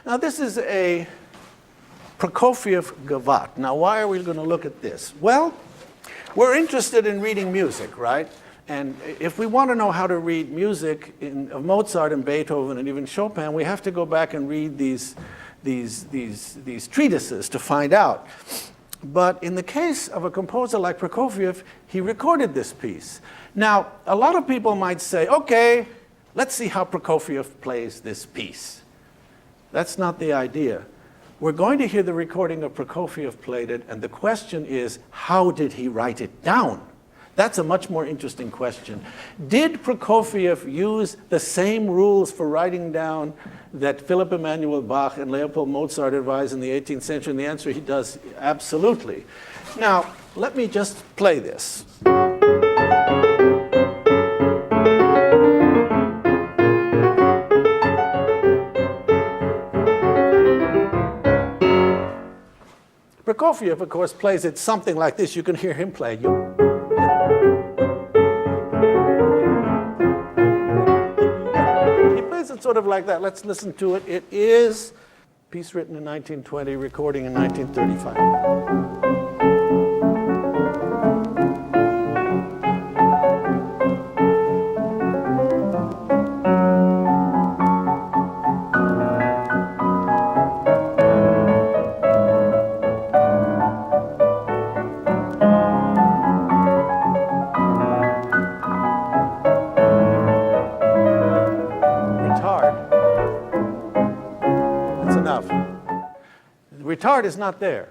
Now this is a Prokofieff Gavotte. Now why are we going to look at this? Well, we're interested in reading music, right? And if we want to know how to read music of Mozart and Beethoven and even Chopin, we have to go back and read these treatises to find out. But in the case of a composer like Prokofieff, he recorded this piece. Now, a lot of people might say, okay, let's see how Prokofieff plays this piece. That's not the idea. We're going to hear the recording of Prokofieff played it, and the question is, how did he write it down? That's a much more interesting question. Did Prokofieff use the same rules for writing down that Philipp Emanuel Bach and Leopold Mozart advised in the 18th century? And the answer, he does, absolutely. Now, let me just play this. Prokofieff, of course, plays it something like this. You can hear him play. He plays it sort of like that. Let's listen to it. It is a piece written in 1920, recording in 1935. Retard is not there.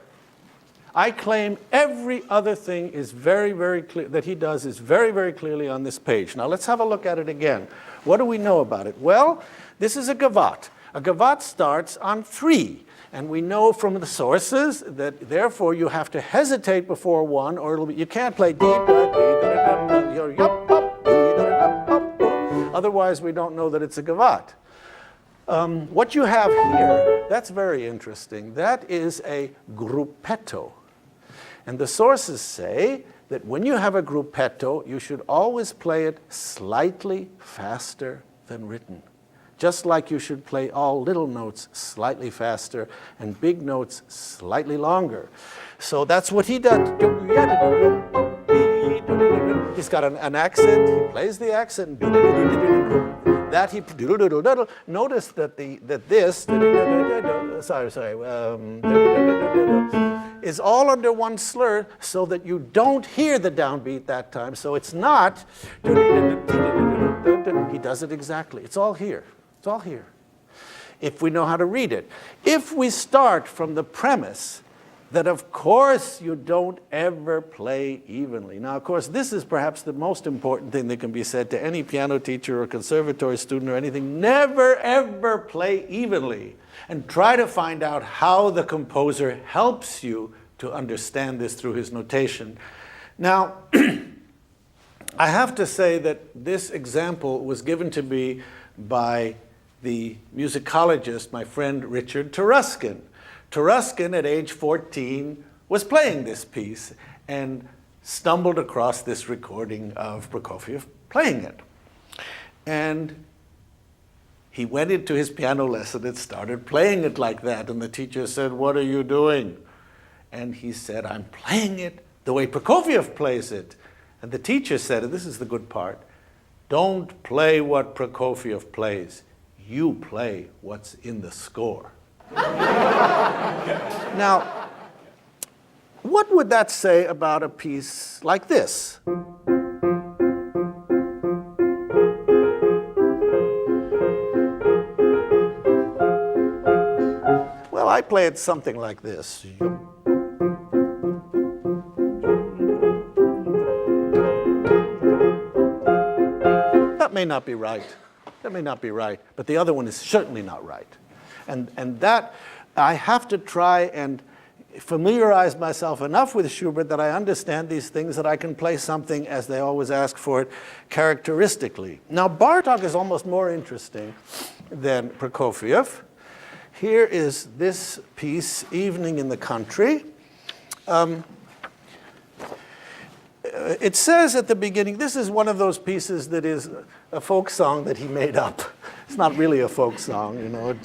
I claim every other thing is very, very clear, that he does is very, very clearly on this page. Now let's have a look at it again. What do we know about it? Well, this is a gavotte. A gavotte starts on 3. And we know from the sources that therefore you have to hesitate before 1, or it'll be, you can't play otherwise we don't know that it's a gavotte. What you have here, that's very interesting. That is a gruppetto. And the sources say that when you have a gruppetto, you should always play it slightly faster than written. Just like you should play all little notes slightly faster and big notes slightly longer. So that's what he does. He's got an accent, he plays the accent. That he notice that this is all under one slur, so that you don't hear the downbeat that time. So it's not. He does it exactly. It's all here. It's all here. If we know how to read it. If we start from the premise that of course you don't ever play evenly. Now, of course, this is perhaps the most important thing that can be said to any piano teacher or conservatory student or anything. Never, ever play evenly. And try to find out how the composer helps you to understand this through his notation. Now, I have to say that this example was given to me by the musicologist, my friend Richard Taruskin. Taruskin, at age 14, was playing this piece and stumbled across this recording of Prokofieff playing it. And he went into his piano lesson and started playing it like that. And the teacher said, "What are you doing?" And he said, "I'm playing it the way Prokofieff plays it." And the teacher said, and this is the good part, "Don't play what Prokofieff plays. You play what's in the score." Now, what would that say about a piece like this? Well, I play it something like this. That may not be right. That may not be right, but the other one is certainly not right. And that, I have to try and familiarize myself enough with Schubert that I understand these things, that I can play something, as they always ask for it, characteristically. Now, Bartók is almost more interesting than Prokofieff. Here is this piece, Evening in the Country. It says at the beginning, this is one of those pieces that is a folk song that he made up. It's not really a folk song, you know.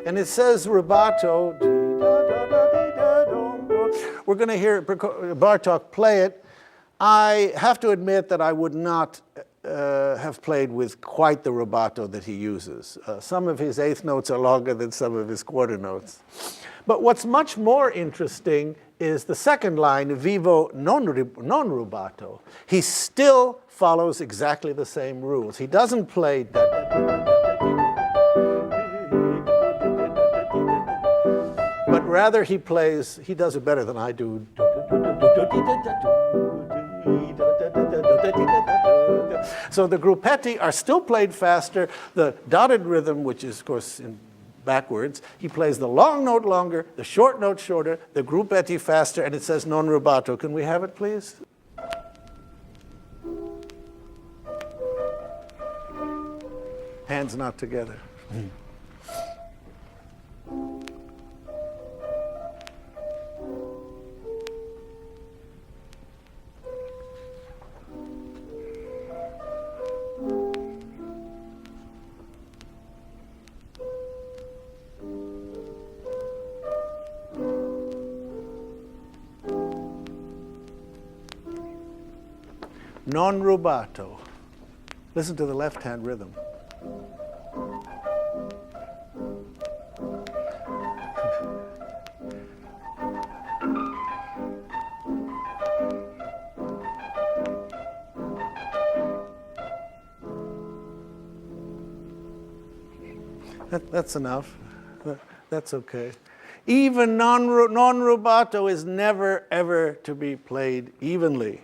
and it says rubato. We're going to hear Bartók play it. I have to admit that I would not have played with quite the rubato that he uses. Some of his eighth notes are longer than some of his quarter notes. But what's much more interesting is the second line, vivo non rubato. He still follows exactly the same rules. He doesn't play but rather he does it better than I do. So the gruppetti are still played faster. The dotted rhythm, which is, of course, backwards, he plays the long note longer, the short note shorter, the gruppetti faster, and it says non rubato. Can we have it, please? Hands not together. Non rubato. Listen to the left-hand rhythm. That's enough. That's okay. Even non rubato is never, ever to be played evenly.